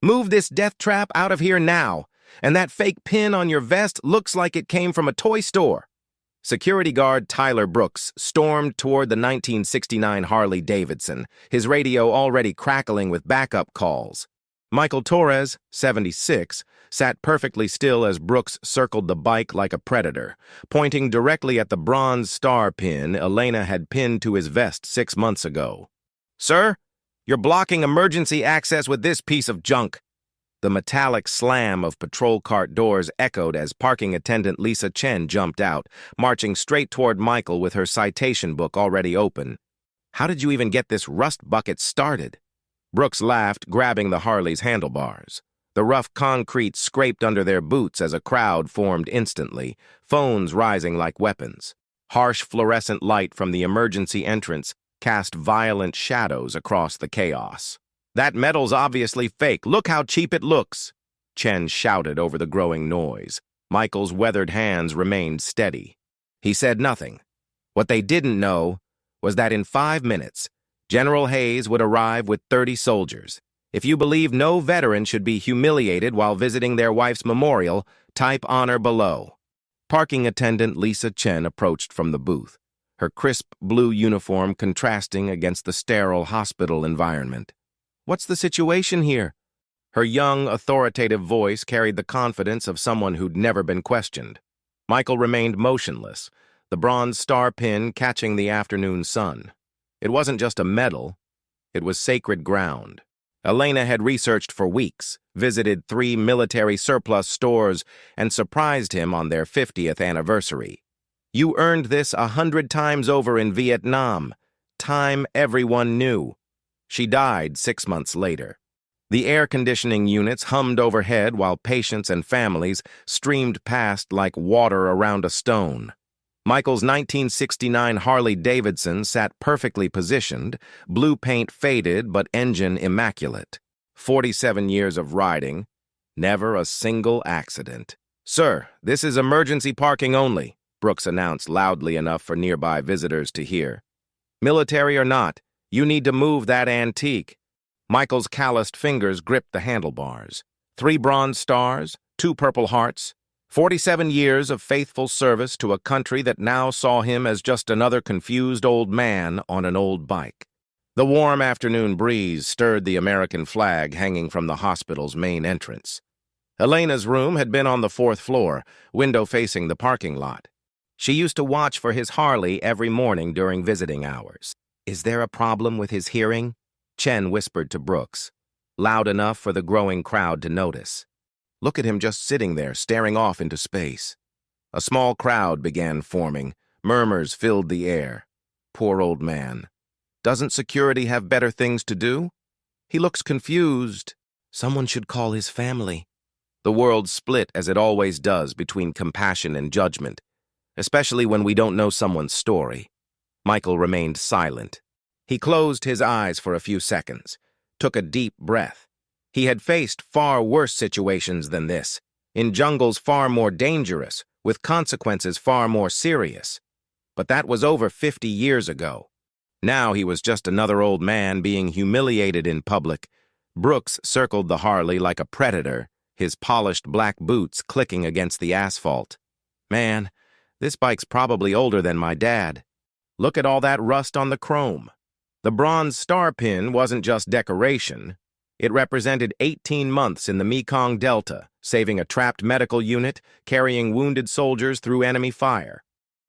Move this death trap out of here now. And that fake pin on your vest looks like it came from a toy store. Security guard Tyler Brooks stormed toward the 1969 Harley Davidson, his radio already crackling with backup calls. Michael Torres, 76, sat perfectly still as Brooks circled the bike like a predator, pointing directly at the bronze star pin Elena had pinned to his vest 6 months ago. "Sir, you're blocking emergency access with this piece of junk." The metallic slam of patrol cart doors echoed as parking attendant Lisa Chen jumped out, marching straight toward Michael with her citation book already open. "How did you even get this rust bucket started?" Brooks laughed, grabbing the Harley's handlebars. The rough concrete scraped under their boots as a crowd formed instantly, phones rising like weapons. Harsh fluorescent light from the emergency entrance cast violent shadows across the chaos. "That metal's obviously fake. Look how cheap it looks," Chen shouted over the growing noise. Michael's weathered hands remained steady. He said nothing. What they didn't know was that in 5 minutes, General Hayes would arrive with 30 soldiers. If you believe no veteran should be humiliated while visiting their wife's memorial, type honor below. Parking attendant Lisa Chen approached from the booth, her crisp blue uniform contrasting against the sterile hospital environment. "What's the situation here?" Her young, authoritative voice carried the confidence of someone who'd never been questioned. Michael remained motionless, the bronze star pin catching the afternoon sun. It wasn't just a medal, it was sacred ground. Elena had researched for weeks, visited 3 military surplus stores, and surprised him on their 50th anniversary. "You earned this 100 times over in Vietnam. Time everyone knew." She died 6 months later. The air conditioning units hummed overhead while patients and families streamed past like water around a stone. Michael's 1969 Harley Davidson sat perfectly positioned, blue paint faded but engine immaculate. 47 years of riding, never a single accident. "Sir, this is emergency parking only," Brooks announced loudly enough for nearby visitors to hear. "Military or not, you need to move that antique." Michael's calloused fingers gripped the handlebars. 3 bronze stars, 2 purple hearts, 47 years of faithful service to a country that now saw him as just another confused old man on an old bike. The warm afternoon breeze stirred the American flag hanging from the hospital's main entrance. Elena's room had been on the 4th floor, window facing the parking lot. She used to watch for his Harley every morning during visiting hours. "Is there a problem with his hearing?" Chen whispered to Brooks, loud enough for the growing crowd to notice. "Look at him just sitting there, staring off into space." A small crowd began forming. Murmurs filled the air. "Poor old man. Doesn't security have better things to do? He looks confused. Someone should call his family." The world split as it always does between compassion and judgment, especially when we don't know someone's story. Michael remained silent. He closed his eyes for a few seconds, took a deep breath. He had faced far worse situations than this, in jungles far more dangerous, with consequences far more serious. But that was over 50 years ago. Now he was just another old man being humiliated in public. Brooks circled the Harley like a predator, his polished black boots clicking against the asphalt. "Man, this bike's probably older than my dad. Look at all that rust on the chrome." The bronze star pin wasn't just decoration. It represented 18 months in the Mekong Delta, saving a trapped medical unit, carrying wounded soldiers through enemy fire.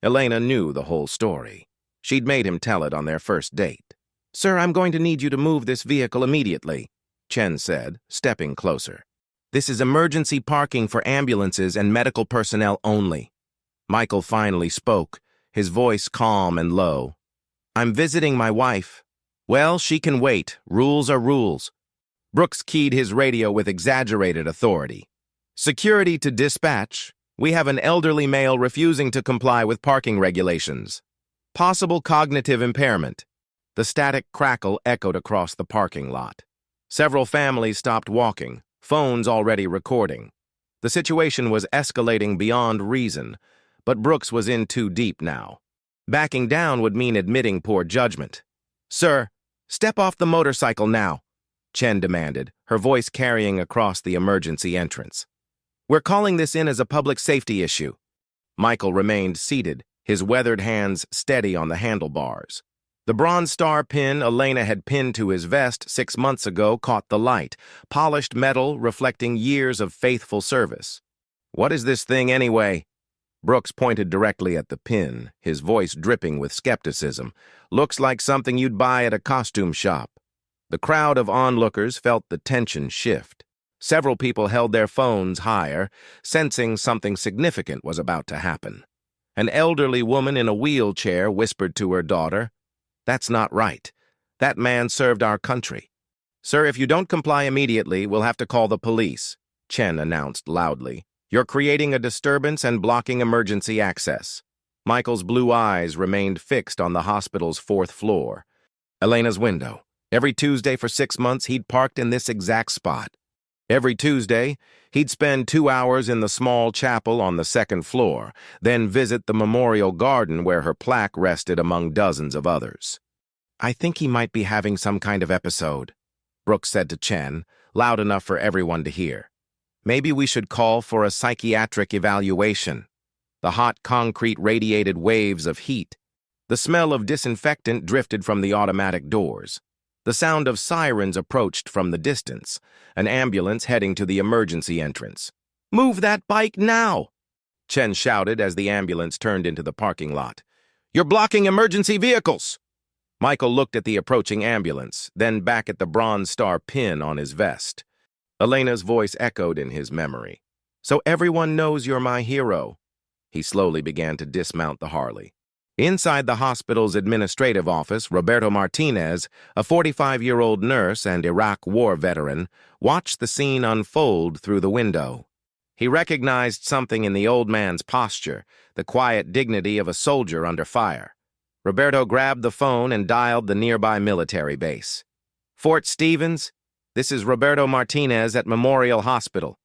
Elena knew the whole story. She'd made him tell it on their first date. "Sir, I'm going to need you to move this vehicle immediately," Chen said, stepping closer. "This is emergency parking for ambulances and medical personnel only." Michael finally spoke, his voice calm and low. "I'm visiting my wife." "Well, she can wait. Rules are rules." Brooks keyed his radio with exaggerated authority. "Security to dispatch. We have an elderly male refusing to comply with parking regulations. Possible cognitive impairment." The static crackle echoed across the parking lot. Several families stopped walking, phones already recording. The situation was escalating beyond reason, but Brooks was in too deep now. Backing down would mean admitting poor judgment. "Sir, step off the motorcycle now." Chen demanded, her voice carrying across the emergency entrance. "We're calling this in as a public safety issue." Michael remained seated, his weathered hands steady on the handlebars. The Bronze Star pin Elena had pinned to his vest 6 months ago caught the light, polished metal reflecting years of faithful service. "What is this thing anyway?" Brooks pointed directly at the pin, his voice dripping with skepticism. "Looks like something you'd buy at a costume shop." The crowd of onlookers felt the tension shift. Several people held their phones higher, sensing something significant was about to happen. An elderly woman in a wheelchair whispered to her daughter, "That's not right. That man served our country." "Sir, if you don't comply immediately, we'll have to call the police," Chen announced loudly. "You're creating a disturbance and blocking emergency access." Michael's blue eyes remained fixed on the hospital's 4th floor. Elena's window. Every Tuesday for 6 months, he'd parked in this exact spot. Every Tuesday, he'd spend 2 hours in the small chapel on the 2nd floor, then visit the memorial garden where her plaque rested among dozens of others. "I think he might be having some kind of episode," Brooks said to Chen, loud enough for everyone to hear. "Maybe we should call for a psychiatric evaluation." The hot concrete radiated waves of heat. The smell of disinfectant drifted from the automatic doors. The sound of sirens approached from the distance, an ambulance heading to the emergency entrance. "Move that bike now!" Chen shouted as the ambulance turned into the parking lot. "You're blocking emergency vehicles!" Michael looked at the approaching ambulance, then back at the Bronze Star pin on his vest. Elena's voice echoed in his memory. "So everyone knows you're my hero." He slowly began to dismount the Harley. Inside the hospital's administrative office, Roberto Martinez, a 45-year-old nurse and Iraq War veteran, watched the scene unfold through the window. He recognized something in the old man's posture, the quiet dignity of a soldier under fire. Roberto grabbed the phone and dialed the nearby military base. "Fort Stevens, this is Roberto Martinez at Memorial Hospital.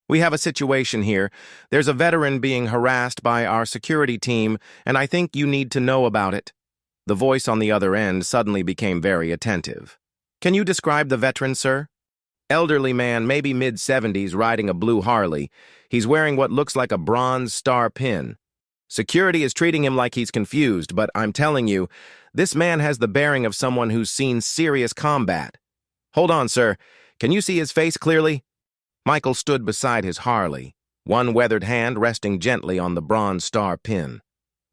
We have a situation here. There's a veteran being harassed by our security team, and I think you need to know about it." The voice on the other end suddenly became very attentive. "Can you describe the veteran, sir?" "Elderly man, maybe mid-70s, riding a blue Harley. He's wearing what looks like a Bronze Star pin. Security is treating him like he's confused, but I'm telling you, this man has the bearing of someone who's seen serious combat. Hold on, sir. Can you see his face clearly?" Michael stood beside his Harley, one weathered hand resting gently on the Bronze Star pin.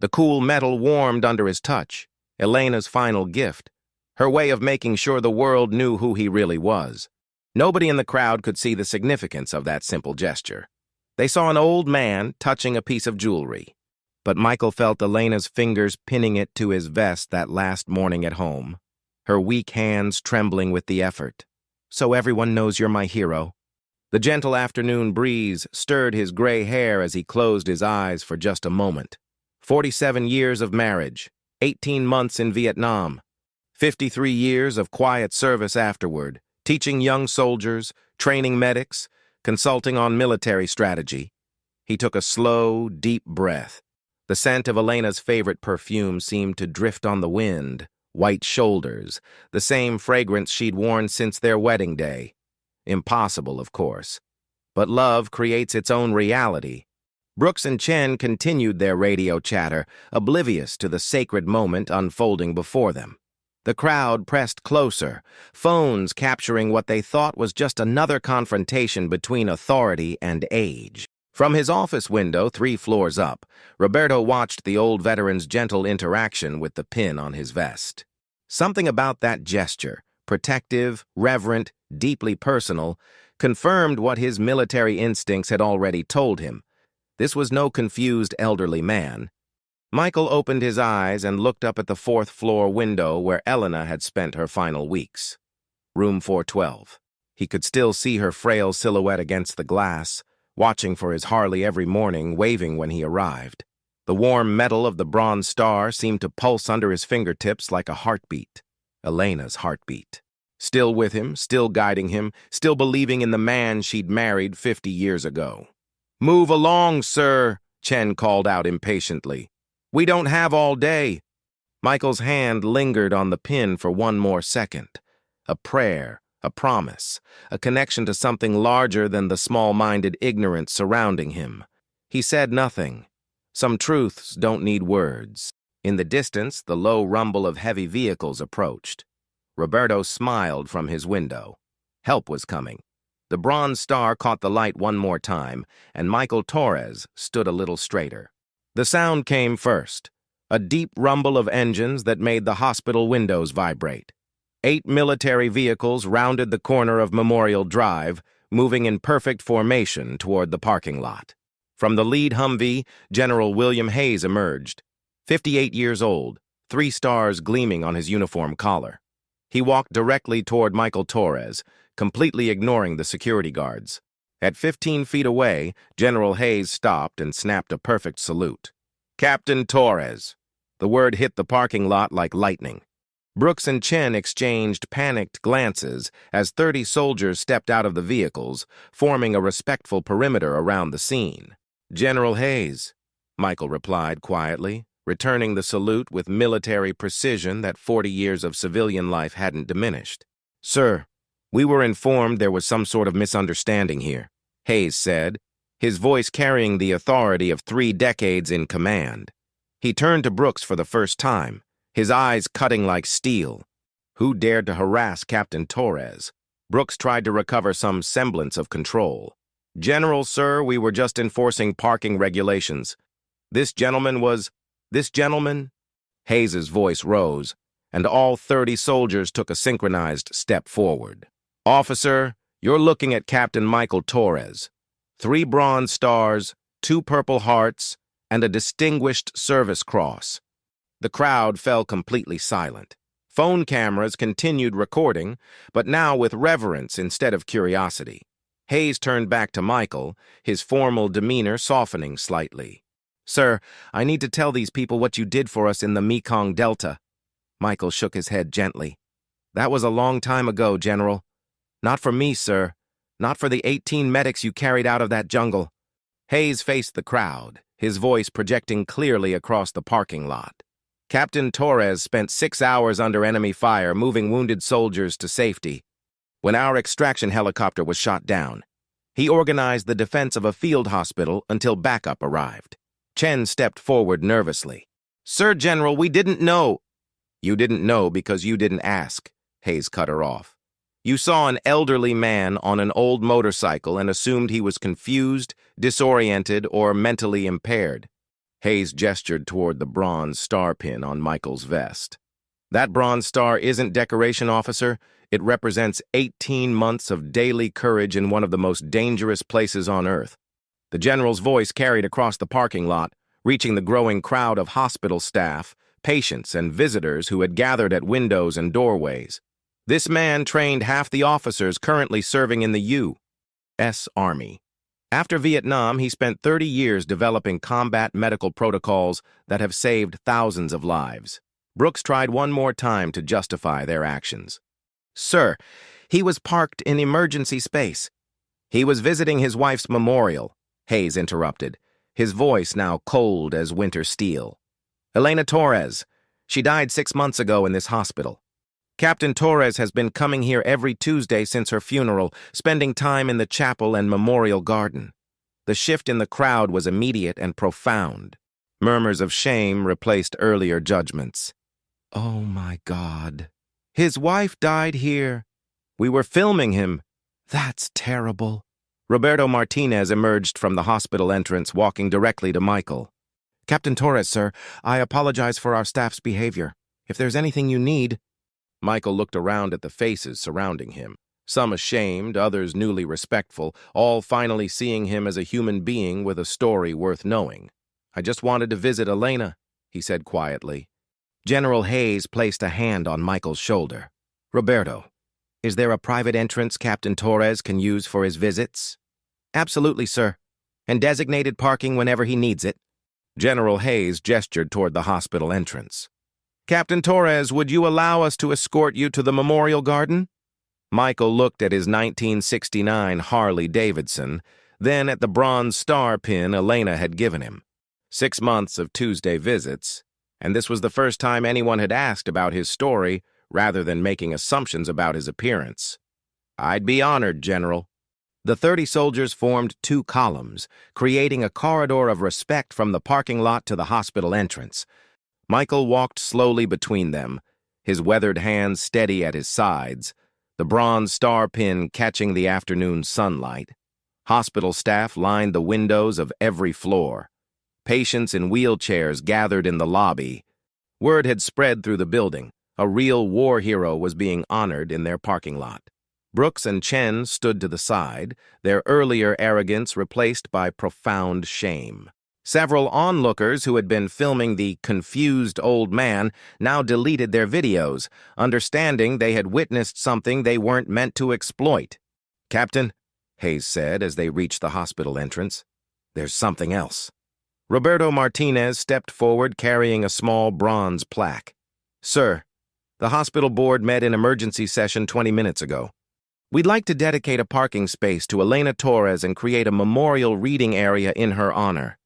The cool metal warmed under his touch, Elena's final gift, her way of making sure the world knew who he really was. Nobody in the crowd could see the significance of that simple gesture. They saw an old man touching a piece of jewelry, but Michael felt Elena's fingers pinning it to his vest that last morning at home, her weak hands trembling with the effort. "So everyone knows you're my hero." The gentle afternoon breeze stirred his gray hair as he closed his eyes for just a moment. 47 years of marriage, 18 months in Vietnam, 53 years of quiet service afterward, teaching young soldiers, training medics, consulting on military strategy. He took a slow, deep breath. The scent of Elena's favorite perfume seemed to drift on the wind, white shoulders, the same fragrance she'd worn since their wedding day. Impossible, of course. But love creates its own reality. Brooks and Chen continued their radio chatter, oblivious to the sacred moment unfolding before them. The crowd pressed closer, phones capturing what they thought was just another confrontation between authority and age. From his office window 3 floors up, Roberto watched the old veteran's gentle interaction with the pin on his vest. Something about that gesture, protective, reverent, deeply personal, confirmed what his military instincts had already told him. This was no confused elderly man. Michael opened his eyes and looked up at the 4th floor window where Elena had spent her final weeks. Room 412. He could still see her frail silhouette against the glass, watching for his Harley every morning, waving when he arrived. The warm metal of the Bronze Star seemed to pulse under his fingertips like a heartbeat. Elena's heartbeat. Still with him, still guiding him, still believing in the man she'd married 50 years ago. "Move along, sir," Chen called out impatiently. "We don't have all day." Michael's hand lingered on the pin for one more second. A prayer, a promise, a connection to something larger than the small-minded ignorance surrounding him. He said nothing. Some truths don't need words. In the distance, the low rumble of heavy vehicles approached. Roberto smiled from his window. Help was coming. The Bronze Star caught the light one more time, and Michael Torres stood a little straighter. The sound came first, a deep rumble of engines that made the hospital windows vibrate. 8 military vehicles rounded the corner of Memorial Drive, moving in perfect formation toward the parking lot. From the lead Humvee, General William Hayes emerged, 58 years old, 3 stars gleaming on his uniform collar. He walked directly toward Michael Torres, completely ignoring the security guards. At 15 feet away, General Hayes stopped and snapped a perfect salute. "Captain Torres." The word hit the parking lot like lightning. Brooks and Chen exchanged panicked glances as 30 soldiers stepped out of the vehicles, forming a respectful perimeter around the scene. "General Hayes," Michael replied quietly, returning the salute with military precision that 40 years of civilian life hadn't diminished. "Sir, we were informed there was some sort of misunderstanding here," Hayes said, his voice carrying the authority of 3 decades in command. He turned to Brooks for the first time, his eyes cutting like steel. Who dared to harass Captain Torres? Brooks tried to recover some semblance of control. "General, sir, we were just enforcing parking regulations. This gentleman..." Hayes's voice rose, and all 30 soldiers took a synchronized step forward. "Officer, you're looking at Captain Michael Torres. 3 Bronze Stars, 2 Purple Hearts, and a Distinguished Service Cross." The crowd fell completely silent. Phone cameras continued recording, but now with reverence instead of curiosity. Hayes turned back to Michael, his formal demeanor softening slightly. "Sir, I need to tell these people what you did for us in the Mekong Delta." Michael shook his head gently. "That was a long time ago, General. Not for me, sir. Not for the 18 medics you carried out of that jungle." Hayes faced the crowd, his voice projecting clearly across the parking lot. "Captain Torres spent 6 hours under enemy fire moving wounded soldiers to safety. When our extraction helicopter was shot down, he organized the defense of a field hospital until backup arrived." Chen stepped forward nervously. "Sir General, we didn't know." "You didn't know because you didn't ask," Hayes cut her off. "You saw an elderly man on an old motorcycle and assumed he was confused, disoriented, or mentally impaired." Hayes gestured toward the Bronze Star pin on Michael's vest. "That Bronze Star isn't decoration, officer. It represents 18 months of daily courage in one of the most dangerous places on Earth." The general's voice carried across the parking lot, reaching the growing crowd of hospital staff, patients, and visitors who had gathered at windows and doorways. This man trained half the officers currently serving in the U.S. Army. After Vietnam, he spent 30 years developing combat medical protocols that have saved thousands of lives. Brooks tried one more time to justify their actions. "Sir, he was parked in emergency space. He was visiting his wife's memorial," Hayes interrupted, his voice now cold as winter steel. "Elena Torres. She died 6 months ago in this hospital. Captain Torres has been coming here every Tuesday since her funeral, spending time in the chapel and memorial garden." The shift in the crowd was immediate and profound. Murmurs of shame replaced earlier judgments. "Oh my God. His wife died here. We were filming him. That's terrible." Roberto Martinez emerged from the hospital entrance, walking directly to Michael. "Captain Torres, sir, I apologize for our staff's behavior. If there's anything you need..." Michael looked around at the faces surrounding him, some ashamed, others newly respectful, all finally seeing him as a human being with a story worth knowing. "I just wanted to visit Elena," he said quietly. General Hayes placed a hand on Michael's shoulder. "Roberto, is there a private entrance Captain Torres can use for his visits?" "Absolutely, sir. And designated parking whenever he needs it." General Hayes gestured toward the hospital entrance. "Captain Torres, would you allow us to escort you to the memorial garden?" Michael looked at his 1969 Harley Davidson, then at the Bronze Star pin Elena had given him. 6 months of Tuesday visits, and this was the first time anyone had asked about his story rather than making assumptions about his appearance. I'd be honored, General. The 30 soldiers formed 2 columns, creating a corridor of respect from the parking lot to the hospital entrance. Michael walked slowly between them, his weathered hands steady at his sides, the bronze star pin catching the afternoon sunlight. Hospital staff lined the windows of every floor. Patients in wheelchairs gathered in the lobby. Word had spread through the building. A real war hero was being honored in their parking lot. Brooks and Chen stood to the side, their earlier arrogance replaced by profound shame. Several onlookers who had been filming the confused old man now deleted their videos, understanding they had witnessed something they weren't meant to exploit. "Captain," Hayes said as they reached the hospital entrance, "there's something else." Roberto Martinez stepped forward carrying a small bronze plaque. "Sir, the hospital board met in emergency session 20 minutes ago. We'd like to dedicate a parking space to Elena Torres and create a memorial reading area in her honor."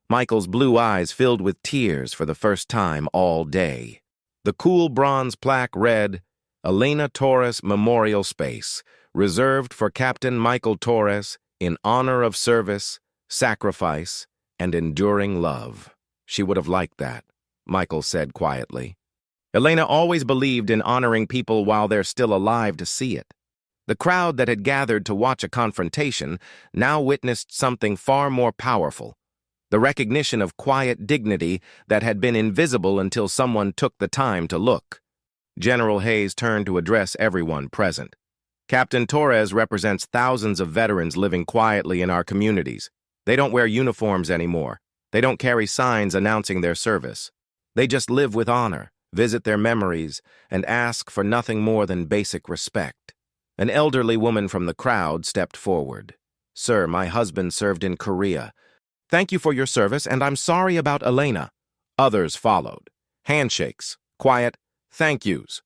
Michael's blue eyes filled with tears for the first time all day. The cool bronze plaque read, "Elena Torres Memorial Space, reserved for Captain Michael Torres in honor of service, sacrifice, and enduring love." She would have liked that, Michael said quietly. Elena always believed in honoring people while they're still alive to see it. The crowd that had gathered to watch a confrontation now witnessed something far more powerful, the recognition of quiet dignity that had been invisible until someone took the time to look. General Hayes turned to address everyone present. "Captain Torres represents thousands of veterans living quietly in our communities. They don't wear uniforms anymore. They don't carry signs announcing their service. They just live with honor, visit their memories, and ask for nothing more than basic respect." An elderly woman from the crowd stepped forward. "Sir, my husband served in Korea. Thank you for your service, and I'm sorry about Elena." Others followed. Handshakes, quiet thank yous,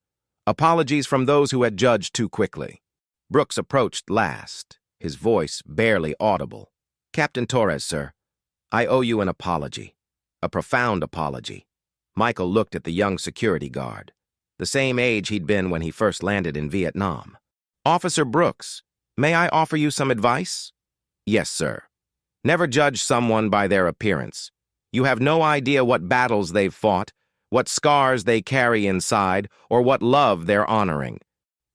apologies from those who had judged too quickly. Brooks approached last, his voice barely audible. "Captain Torres, sir, I owe you an apology, a profound apology." Michael looked at the young security guard, the same age he'd been when he first landed in Vietnam. "Officer Brooks, may I offer you some advice?" "Yes, sir. Never judge someone by their appearance. You have no idea what battles they've fought, what scars they carry inside, or what love they're honoring."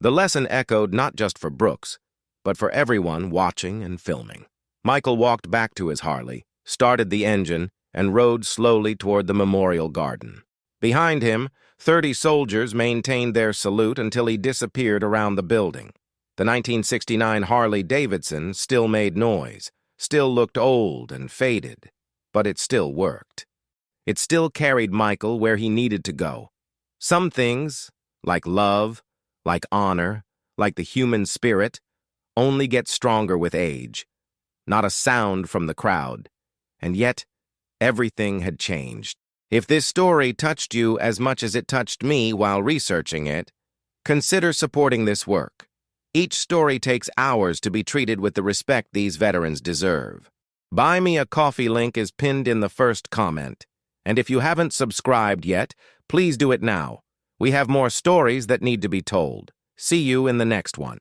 The lesson echoed not just for Brooks, but for everyone watching and filming. Michael walked back to his Harley, started the engine, and rode slowly toward the memorial garden. Behind him, 30 soldiers maintained their salute until he disappeared around the building. The 1969 Harley Davidson still made noise, still looked old and faded, but it still worked. It still carried Michael where he needed to go. Some things, like love, like honor, like the human spirit, only get stronger with age. Not a sound from the crowd, and yet everything had changed. If this story touched you as much as it touched me while researching it, consider supporting this work. Each story takes hours to be treated with the respect these veterans deserve. Buy Me a Coffee link is pinned in the first comment. And if you haven't subscribed yet, please do it now. We have more stories that need to be told. See you in the next one.